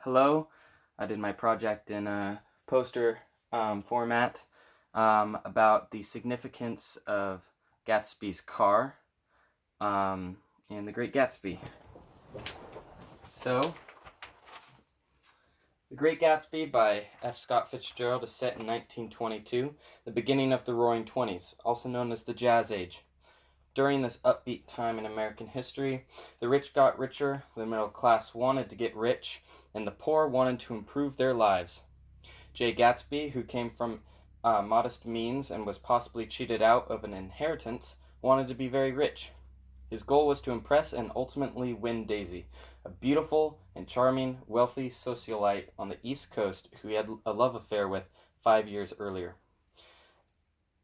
Hello. I did my project in a poster format about the significance of Gatsby's car in The Great Gatsby. So, The Great Gatsby by F. Scott Fitzgerald is set in 1922, the beginning of the Roaring Twenties, also known as the Jazz Age. During this upbeat time in American history, the rich got richer, the middle class wanted to get rich, and the poor wanted to improve their lives. Jay Gatsby, who came from modest means and was possibly cheated out of an inheritance, wanted to be very rich. His goal was to impress and ultimately win Daisy, a beautiful and charming, wealthy socialite on the East Coast who he had a love affair with 5 years earlier.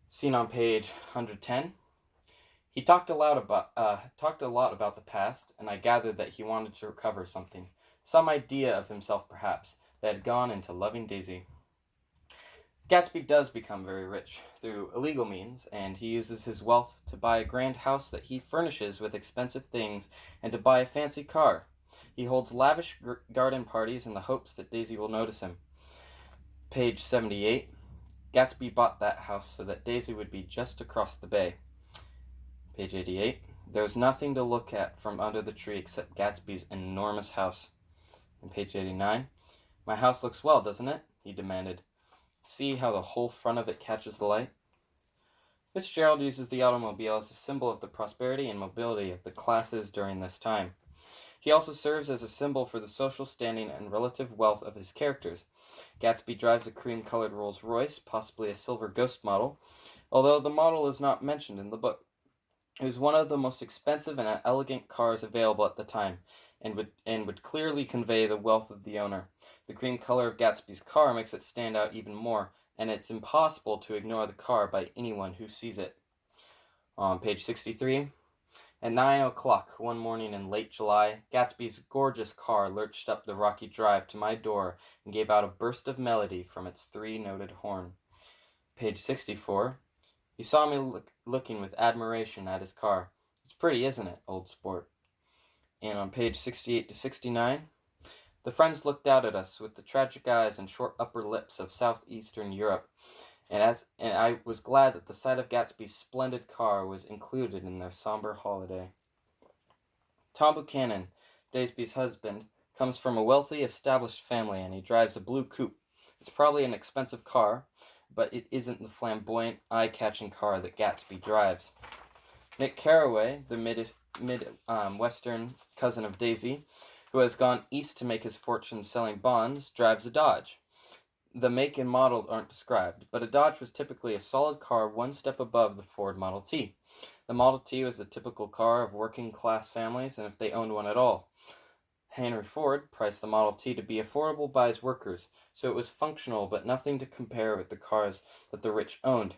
Seen on page 110. He talked a lot about the past, and I gathered that he wanted to recover something, some idea of himself perhaps, that had gone into loving Daisy. Gatsby does become very rich through illegal means, and he uses his wealth to buy a grand house that he furnishes with expensive things and to buy a fancy car. He holds lavish garden parties in the hopes that Daisy will notice him. Page 78. Gatsby bought that house so that Daisy would be just across the bay. Page 88. There was nothing to look at from under the tree except Gatsby's enormous house. And page 89. My house looks well, doesn't it? He demanded. See how the whole front of it catches the light? Fitzgerald uses the automobile as a symbol of the prosperity and mobility of the classes during this time. He also serves as a symbol for the social standing and relative wealth of his characters. Gatsby drives a cream-colored Rolls-Royce, possibly a silver ghost model, although the model is not mentioned in the book. It was one of the most expensive and elegant cars available at the time, and would clearly convey the wealth of the owner. The cream color of Gatsby's car makes it stand out even more, and it's impossible to ignore the car by anyone who sees it. On page 63, at 9 o'clock one morning in late July, Gatsby's gorgeous car lurched up the rocky drive to my door and gave out a burst of melody from its three-noted horn. Page 64, he saw me looking with admiration at his car. It's pretty, isn't it, old sport? And on page 68 to 69, the friends looked out at us with the tragic eyes and short upper lips of southeastern Europe, and I was glad that the sight of Gatsby's splendid car was included in their somber holiday. Tom Buchanan, Daisby's husband, comes from a wealthy, established family, and he drives a blue coupe. It's probably an expensive car, but it isn't the flamboyant, eye-catching car that Gatsby drives. Nick Carraway, the Midwestern cousin of Daisy, who has gone east to make his fortune selling bonds, drives a Dodge. The make and model aren't described, but a Dodge was typically a solid car one step above the Ford Model T. The Model T was the typical car of working-class families, and if they owned one at all. Henry Ford priced the Model T to be affordable by his workers, so it was functional but nothing to compare with the cars that the rich owned.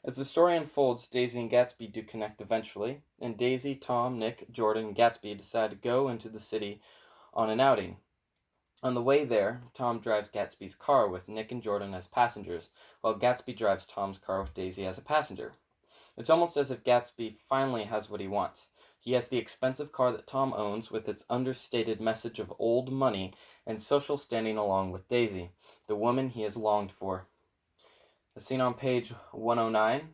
As the story unfolds, Daisy and Gatsby do connect eventually, and Daisy, Tom, Nick, Jordan, and Gatsby decide to go into the city on an outing. On the way there, Tom drives Gatsby's car with Nick and Jordan as passengers, while Gatsby drives Tom's car with Daisy as a passenger. It's almost as if Gatsby finally has what he wants. He has the expensive car that Tom owns with its understated message of old money and social standing along with Daisy, the woman he has longed for. As seen on page 109,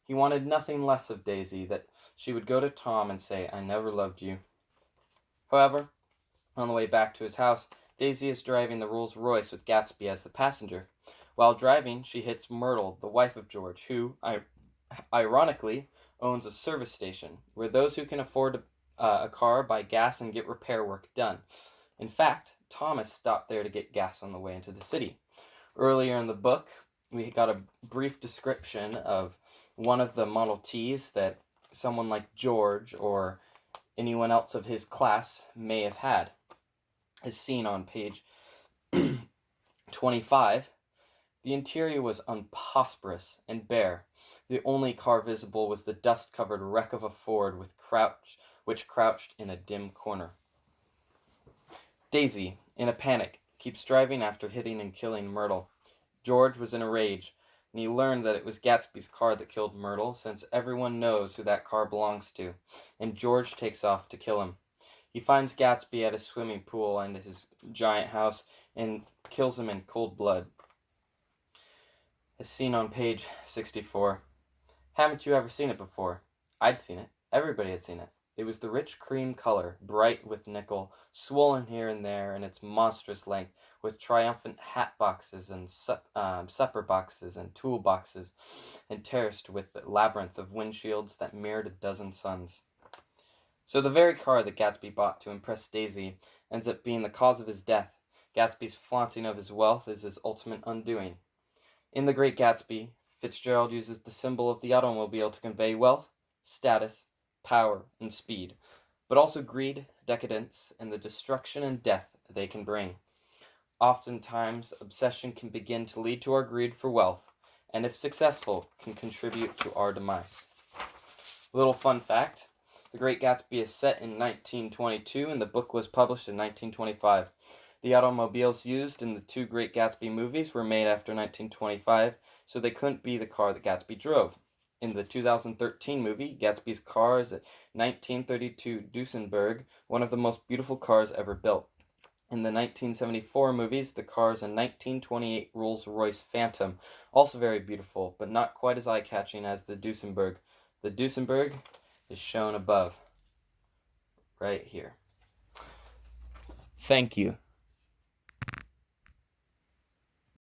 he wanted nothing less of Daisy that she would go to Tom and say, I never loved you. However, on the way back to his house, Daisy is driving the Rolls-Royce with Gatsby as the passenger. While driving, she hits Myrtle, the wife of George, who, ironically, owns a service station, where those who can afford a car buy gas and get repair work done. In fact, Thomas stopped there to get gas on the way into the city. Earlier in the book, we got a brief description of one of the Model Ts that someone like George or anyone else of his class may have had. As seen on page 25, the interior was unprosperous and bare. The only car visible was the dust-covered wreck of a Ford which crouched in a dim corner. Daisy, in a panic, keeps driving after hitting and killing Myrtle. George was in a rage, and he learned that it was Gatsby's car that killed Myrtle, since everyone knows who that car belongs to, and George takes off to kill him. He finds Gatsby at a swimming pool and his giant house and kills him in cold blood. As seen on page 64. Haven't you ever seen it before? I'd seen it. Everybody had seen it. It was the rich cream color, bright with nickel, swollen here and there in its monstrous length, with triumphant hat boxes and supper boxes and tool boxes, and terraced with a labyrinth of windshields that mirrored a dozen suns. So the very car that Gatsby bought to impress Daisy ends up being the cause of his death. Gatsby's flaunting of his wealth is his ultimate undoing. In The Great Gatsby, Fitzgerald uses the symbol of the automobile to convey wealth, status, power, and speed, but also greed, decadence, and the destruction and death they can bring. Oftentimes, obsession can begin to lead to our greed for wealth, and if successful, can contribute to our demise. Little fun fact, The Great Gatsby is set in 1922 and the book was published in 1925. The automobiles used in the two Great Gatsby movies were made after 1925, so they couldn't be the car that Gatsby drove. In the 2013 movie, Gatsby's car is a 1932 Duesenberg, one of the most beautiful cars ever built. In the 1974 movies, the car is a 1928 Rolls-Royce Phantom, also very beautiful, but not quite as eye-catching as the Duesenberg. The Duesenberg is shown above, right here. Thank you.